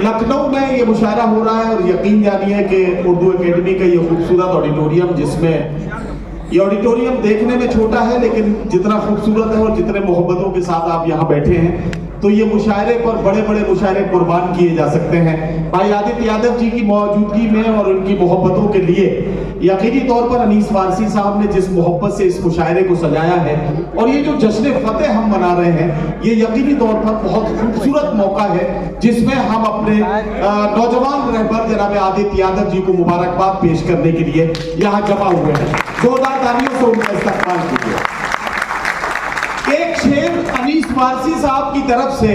लखनऊ में ये मुशायरा हो रहा है और यकीन जानिए कि उर्दू एकेडमी का ये खूबसूरत ऑडिटोरियम, जिसमें ये ऑडिटोरियम देखने में छोटा है लेकिन जितना खूबसूरत है और जितने मोहब्बतों के साथ आप यहाँ बैठे हैं, तो ये मुशायरे पर बड़े बड़े मुशायरे कुर्बान किए जा सकते हैं। भाई आदित्य यादव जी की मौजूदगी में और उनकी मोहब्बतों के लिए यकीनी तौर पर अनीस फारसी साहब ने जिस मोहब्बत से इस मुशायरे को सजाया है और ये जो जश्न फतेह हम मना रहे हैं, ये यकीनी तौर पर बहुत खूबसूरत मौका है जिसमें हम अपने नौजवान रहबर जनाब आदित्य यादव जी को मुबारकबाद पेश करने के लिए यहाँ जमा हुए हैं। जोरदार तालियों से उनका इस्तकबाल कीजिए। एक शेर अनीस फारसी साहब की तरफ से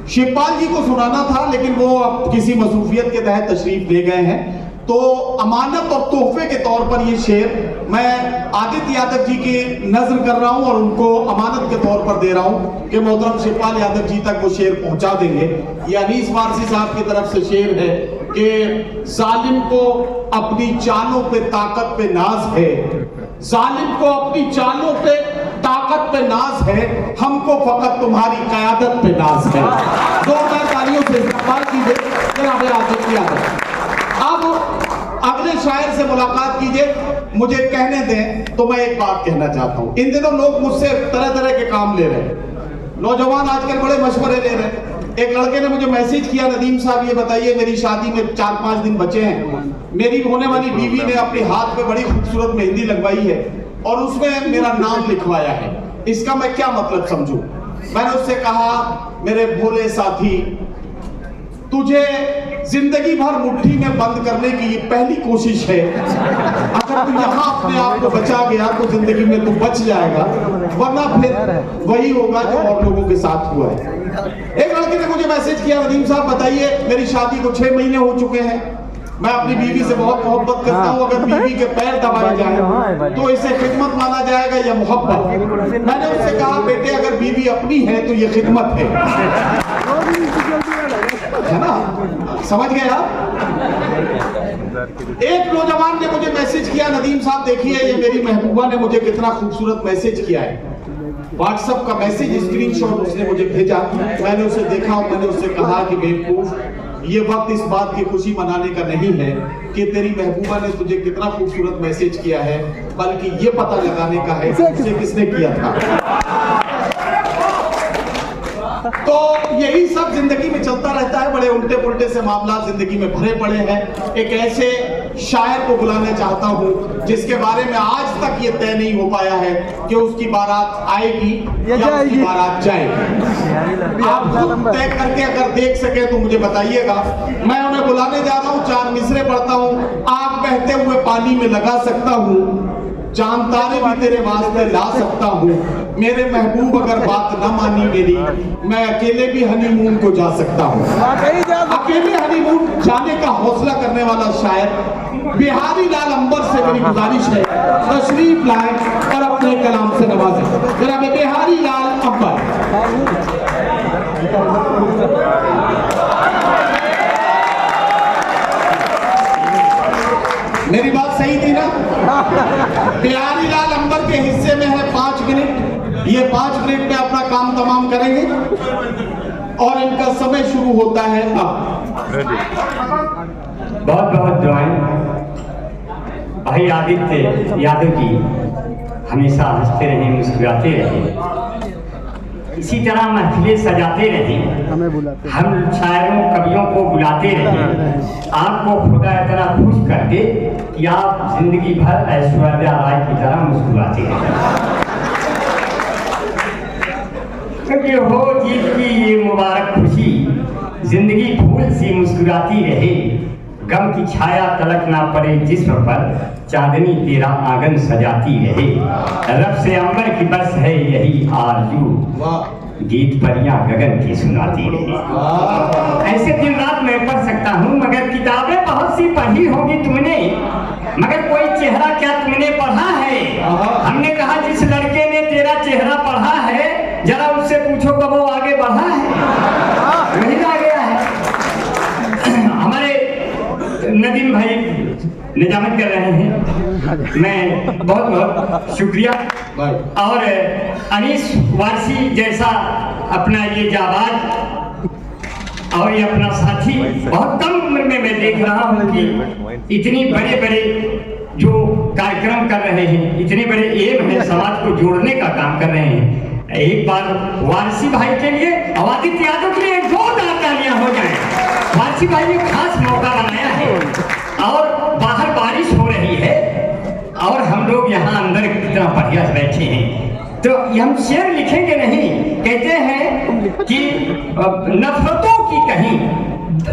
शिवपाल जी को सुनाना था, लेकिन वो अब किसी मसरूफियत के तहत तशरीफ ले गए हैं, तो अमानत और तोहफे के तौर पर ये शेर मैं आदित्य यादव जी की नज़र कर रहा हूं और उनको अमानत के तौर पर दे रहा हूं कि मोहतरम शिवपाल यादव जी तक वो शेर पहुंचा देंगे। ये अनीस फारसी साहब की तरफ से शेर है कि जालिम को अपनी चालों पे ताकत पे नाज है, जालिम को अपनी चालों पे ताकत पे नाज है, हमको फकत तुम्हारी कयादत पे नाज है। जोरदार तालियों से इस्तकबाल कीजिए जनाब आदित्य यादव। अब अगले शायर से मुलाकात कीजिए। मुझे कहने दें तो मैं एक बात कहना चाहता हूं। इन दिनों लोग मुझसे तरह तरह के काम ले रहे हैं, नौजवान आजकल बड़े मशवरे ले रहे हैं। एक लड़के ने मुझे मैसेज किया, नदीम साहब ये बताइए मेरी शादी में 4-5 दिन बचे हैं, मेरी होने वाली बीवी ने अपने हाथ पे बड़ी खूबसूरत मेहंदी लगवाई है और उसमें मेरा नाम लिखवाया है, इसका मैं क्या मतलब समझूं? मैंने उससे कहा मेरे भोले साथी, तुझे जिंदगी भर मुट्ठी में बंद करने की ये पहली कोशिश है। अगर तू यहाँ अपने आप को बचा गया तो जिंदगी में तू बच जाएगा, वरना फिर वही होगा जो और लोगों के साथ हुआ है। एक लड़के ने मुझे मैसेज किया, नदीम साहब बताइए मेरी शादी को 6 महीने हो चुके हैं, मैं अपनी बीवी से बहुत मोहब्बत करता हूँ, अगर बीवी के पैर दबाए जाए तो इसे खिदमत माना जाएगा या मोहब्बत? मैंने उससे कहा बेटे अगर बीवी अपनी है तो ये खिदमत है ना, समझ गए आप? एक नौजवान ने मुझे मैसेज किया, नदीम साहब देखिए ये मेरी महबूबा ने मुझे कितना खूबसूरत मैसेज किया है। व्हाट्सएप का मैसेज स्क्रीनशॉट उसने मुझे भेजा, मैंने उसे देखा और मैंने उससे कहा कि बेवकूफ, ये वक्त इस बात की खुशी मनाने का नहीं है कि तेरी महबूबा ने तुझे कितना खूबसूरत मैसेज किया है, बल्कि ये पता लगाने का है कि उसे किसने किया था। तो यही सब जिंदगी में चलता रहता है, बड़े उल्टे पुल्टे से मामला जिंदगी में भरे पड़े हैं। एक ऐसे शायर को बुलाना चाहता हूं जिसके बारे में आज तक ये तय नहीं हो पाया है कि उसकी बारात आएगी या उसकी बारात जाएगी। आप खुद तय करके अगर देख सके तो मुझे बताइएगा। मैं उन्हें बुलाने जा रहा हूं, 4 मिसरे पढ़ता हूं। आग बहते हुए पानी में लगा सकता हूं, चांद तारे भी तेरे वास्ते ला सकता हूँ, मेरे महबूब अगर बात न मानी मेरी, मैं अकेले भी हनीमून को जा सकता हूँ। अकेले हनीमून जाने का हौसला करने वाला शायर बिहारी लाल अंबर से मेरी गुजारिश है तशरीफ लाए और अपने कलाम से नवाजें। जनाब बिहारी लाल अंबर। मेरी बात सही थी ना? बिहारी लाल अंबर के हिस्से में है 5 मिनट। ये 5 मिनट में अपना काम तमाम करेंगे और इनका समय शुरू होता है अब। बहुत बहुत दुआएं भाई आदित्य यादव जी, हमेशा हंसते रहे, मुस्कुराते रहे, इसी तरह महफिलें सजाते रहे, हम शायरों कवियों को बुलाते रहे, आपको खुदा इतना खुश कर दे कि आप जिंदगी भर ऐश्वर्या राय की तरह मुस्कुराते रहे। क्योंकि हो जीत की ये मुबारक खुशी, जिंदगी फूल सी मुस्कुराती रहे, गम की छाया तलक ना पड़े जिस्म पर, चांदनी तेरा आंगन सजाती रहे, रब से अंबर की बस है यही आरज़ू, गीत परियां गगन की सुनाती रहे। ऐसे दिन रात मैं पढ़ सकता हूँ, मगर किताबें बहुत सी पढ़ी होगी तुमने, मगर कोई चेहरा क्या तुमने पढ़ा है? हमने कहा जिस लड़के ने तेरा चेहरा पढ़ा है, जरा उससे पूछो कब वो आगे बढ़ा है? नहीं आ गया है। हमारे नदीम भाई निजामत कर रहे हैं, मैं बहुत बहुत शुक्रिया। और अनीस वारसी जैसा अपना ये जाबाज और ये अपना साथी बहुत कम उम्र में मैं देख रहा हूँ कि इतनी बड़े बड़े जो कार्यक्रम कर रहे हैं, इतने बड़े एम है, समाज को जोड़ने का काम कर रहे हैं। एक बार वारसी भाई के लिए, आदित्य यादव के लिए एक जोरदार तालियां हो जाए। वारसी भाई ने खास मौका बनाया है और बाहर बारिश हो रही है और हम लोग यहाँ अंदर कितना बढ़िया बैठे हैं, तो हम शेर लिखेंगे नहीं। कहते हैं कि नफरतों की कहीं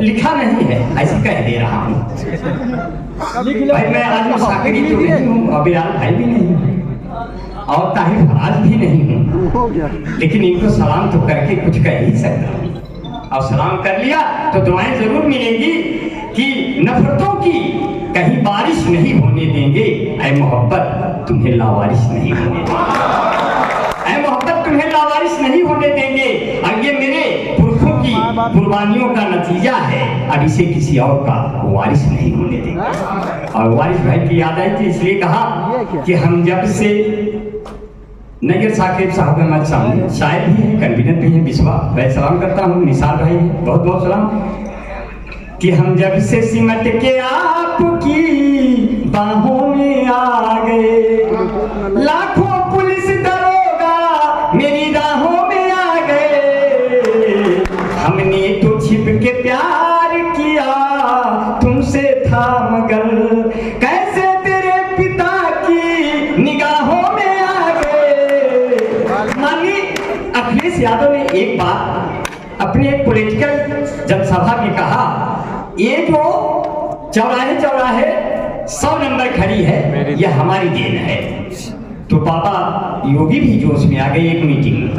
लिखा नहीं है, ऐसे कह दे रहा हूँ भाई। मैं आज मुसाकिरी तो नहीं हूँ और बिलाल भाई भी नहीं हूँ और ताहिर फराज भी नहीं हूँ, लेकिन इनको सलाम तो करके कुछ कह ही सकता हूँ। और सलाम कर लिया तो दुआएं जरूर मिलेंगी कि नफरतों की कहीं बारिश नहीं होने देंगे। ऐ मोहब्बत तुम्हें लावारिश नहीं होने देंगे, ऐ मोहब्बत तुम्हें लावारिश नहीं होने देंगे। और ये मेरे पुरखों की कुर्बानियों का नतीजा है, अब इसे किसी और का वारिश नहीं होने देंगे। और वारिश भाई की याद आई थी, इसलिए कहा कि हम जब से नगर साकिब साहब हमारे सामने शायर भी हैं, कन्वीनर भी हैं, बिस्वा मैं सलाम करता हूँ, निसार भाई हैं, बहुत बहुत सलाम। कि हम जब से सिमट के आपकी बाहों में आ गए, लाखों पुलिस दरोगा मेरी राहों में आ गए। हमने तो छिप के प्यार किया तुमसे था मगर, कैसे तेरे पिता की निगाहों में आ गए। माननीय अखिलेश यादव ने एक बार अपने एक पॉलिटिकल जनसभा में कहा, ये जो चौराहे चौराहे 100 नंबर खड़ी है ये हमारी देन है। तो पापा योगी भी जोश में आ गए एक मीटिंग में,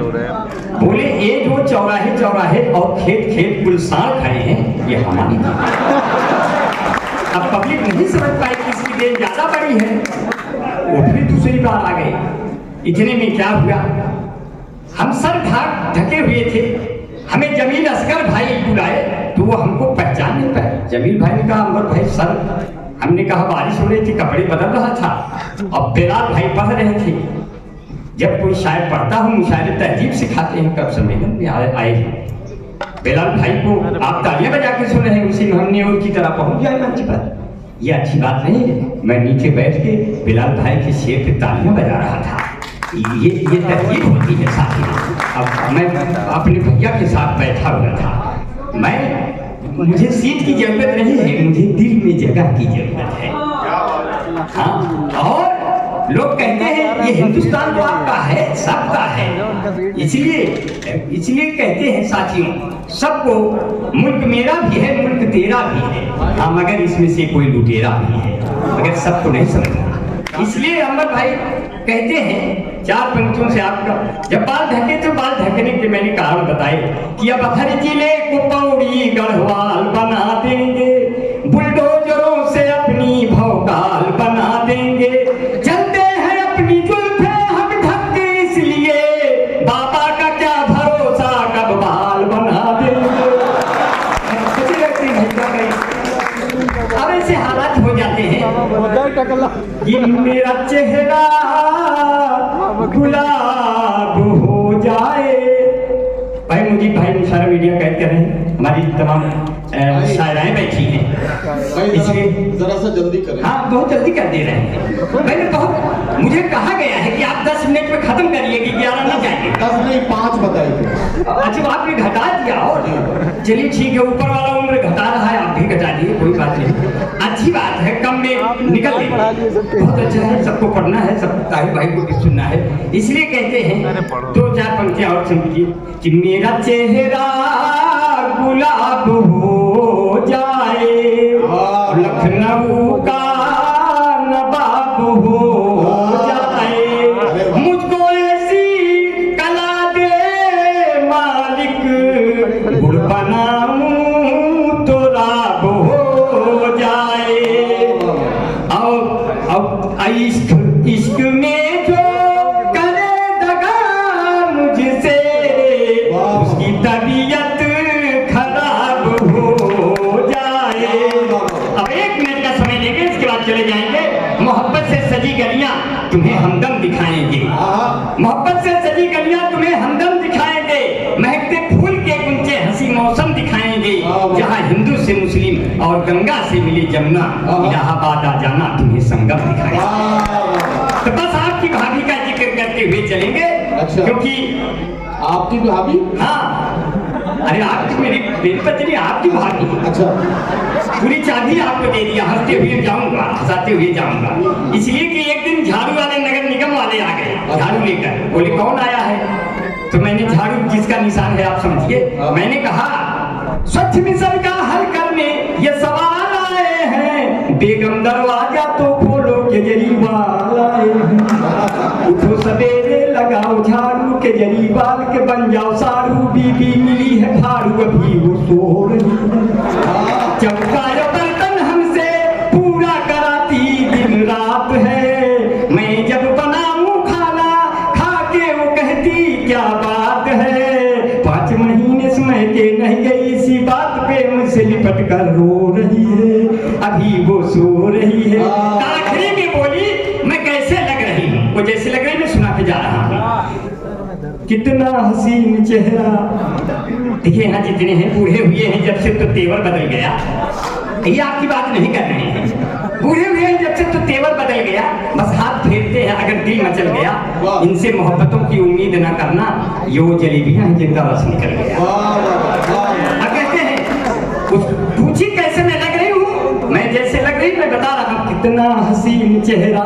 बोले ये जो चौराहे चौराहे और खेत खेत गुलसार खड़े हैं ये हमारी देन है। अब पब्लिक नहीं समझ पाई कि इसकी देन ज्यादा बड़ी है, वो फिर दूसरी बार आ गए। इतने में क्या हुआ, हम सर ढके हुए थे, हमें जमील असगर भाई बुलाए तो वो हमको पहचान नहीं पाए। जमील भाई ने कहा अमर भाई सर, हमने कहा बारिश हो रही थी कपड़े बदल रहा था और बेलाल भाई पढ़ रहे थे। जब कोई शायर पढ़ता हूँ मुशायरे तहजीब सिखाते हैं, कब सम्मेलन में आए हैं। बेलाल भाई को आप तालियां बजा के सुन रहे हैं, उसी में हमने उनकी तरह पहुंच जाए मंच पर। ये अच्छी बात नहीं है। मैं नीचे बैठ के बेलाल भाई के शेर पे तालियां बजा रहा था, ये तहजीब होती है साथी। अब मैं अपने भैया के साथ बैठा हुआ था, मुझे सीट की जरूरत नहीं है, मुझे दिल में जगह की जरूरत है। हाँ, और लोग कहते हैं ये हिंदुस्तान तो आपका है, सबका है, इसलिए कहते हैं साथियों, सबको मुल्क मेरा भी है, मुल्क तेरा भी है। हाँ, मगर इसमें से कोई लुटेरा भी है, मगर सबको नहीं समझना। इसलिए अमर भाई कहते हैं 4 पंक्तियों से आपका, जब बाल ढके तो बाल ढकने के मैंने कारण बताए कि अब हर जिले को पौड़ी गढ़वाल बना देंगे, बुलडोजरों से अपनी भौकाल बना देंगे। चलते हैं अपनी जुल्फे हम ढक के, इसलिए बाबा का क्या भरोसा कब बाल बना देंगे। अब ऐसे हालात हो जाते हैं कि मेरा चेहरा गुलाब हो जाए। भाई मुझे भाई निशारा मीडिया कैद कर रहे हैं, हमारी तमाम शायराएं बैठी हैं, इसलिए जरा सा जल्दी करें। हाँ, बहुत जल्दी कर दे रहे हैं। मैंने बहुत, मुझे कहा गया है कि आप 10 मिनट में खत्म करिए कि 11 नहीं जाएंगे। 10 नहीं 5 बताए थे। अच्छा, आपने घटा दिया। और चलिए ठीक है, ऊपर वाला उम्र घटा रहा है, आप भी घटा दिए, कोई बात नहीं, अच्छी बात है, कम में निकल गए, बहुत अच्छा है। सबको पढ़ना है, सब ताहिर भाई को भी सुनना है, इसलिए कहते हैं 2-4 पंक्तियां और सुन लीजिए कि मेरा चेहरा गुलाब हो जाए, लखनऊ का नवाब हो जाए, मुझको ऐसी कला दे मालिक, गुड़ बनाऊं तो राब हो जाए। और इश्क में जो करे दगा मुझसे, उसकी तबीयत खराब हो जाए। अब 1 मिनट का समय लेंगे, इसके बाद चले जाएंगे। मोहब्बत से सजी गलियां तुम्हें हमदम दिखाएंगे, मोहब्बत से सजी गलियां तुम्हें हमदम दिखाएंगे, महकते फूल के गुंचे हंसी मौसम दिखाएंगे। जहाँ हिंदू से मुस्लिम और गंगा से मिली जमुना, इलाहाबाद आ जाना तुम्हें संगम दिखाएगा। तो बस आपकी भाभी का जिक्र करते हुए चलेंगे। अच्छा। क्योंकि आपकी भाभी? हाँ, अरे आपकी मेरी पत्नी आपकी भाभी। अच्छा। पूरी चाबी आपको दे दिया, हंसते हुए जाऊंगा, हंसाते हुए जाऊंगा। इसलिए कि एक दिन झाड़ू वाले नगर निगम वाले आ गए झाड़ू लेकर। बोले कौन आया है? तो मैंने झाड़ू जिसका निशान है आप समझिए, मैंने कहा स्वच्छ मिशन का हल करने ये सवाल आए हैं, बेगम दरवाजा तो खोलो केजरीवाल आए हैं। उठो सवेरे लगाओ झाड़ू केजरीवाल के बन जाओ सारू, बीबी मिली है फाड़ू अभी वो सो रही है। चमकायो बर्तन हमसे पूरा कराती दिन रात है, मैं जब बनाऊं खाना खा के वो कहती क्या बात है। 5 महीने समय के नहीं गई, इसी बात पे मुझसे लिपट कर रो रही है, अभी वो सो रही है। आखिरी में बोली मैं कैसे लग रही हूँ, वो जैसे लग रही मैं सुना के जा रहा हूँ। कितना हसीन चेहरा। देखिए यहाँ जितने हैं बूढ़े हुए हैं जब से तो तेवर बदल गया। ये आपकी बात नहीं कर रहे हैं, बूढ़े हुए हैं जब से तो तेवर बदल गया। बस हाथ फेरते हैं अगर दिल मचल गया। इनसे मोहब्बतों की उम्मीद न करना, ये वो जलेबियां हैं जिनका रस निकल गया। अब कहते हैं पूछी कैसे मैं लग रही हूँ, मैं जैसे लग रही मैं बता रहा हूँ। कितना हसीन चेहरा,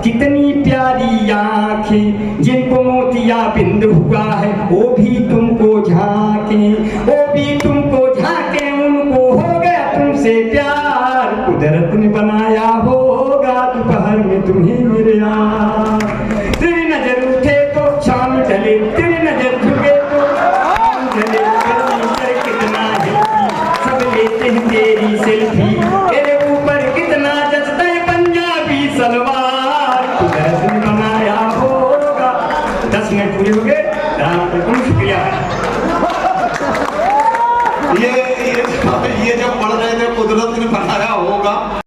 कितनी प्यारी आंखें, जिनको मोतिया बिंद हुआ है वो भी तुमको झांके, वो भी तुमको झांके, उनको हो गया तुमसे प्यार। कुदरत ने बनाया होगा दोपहर में तुम्हें मेरे यार। तेरी नजर उठे तो शाम ढले, तेरी नजर झुके तो शाम ढले। कितना हेल्थी, सब लेते हैं तेरी सेल्फी, तेरे ऊपर कितना जचता है पंजाबी सलवार। कुदरत ने बनाया होगा। 10 मिनट पूरे हो गए।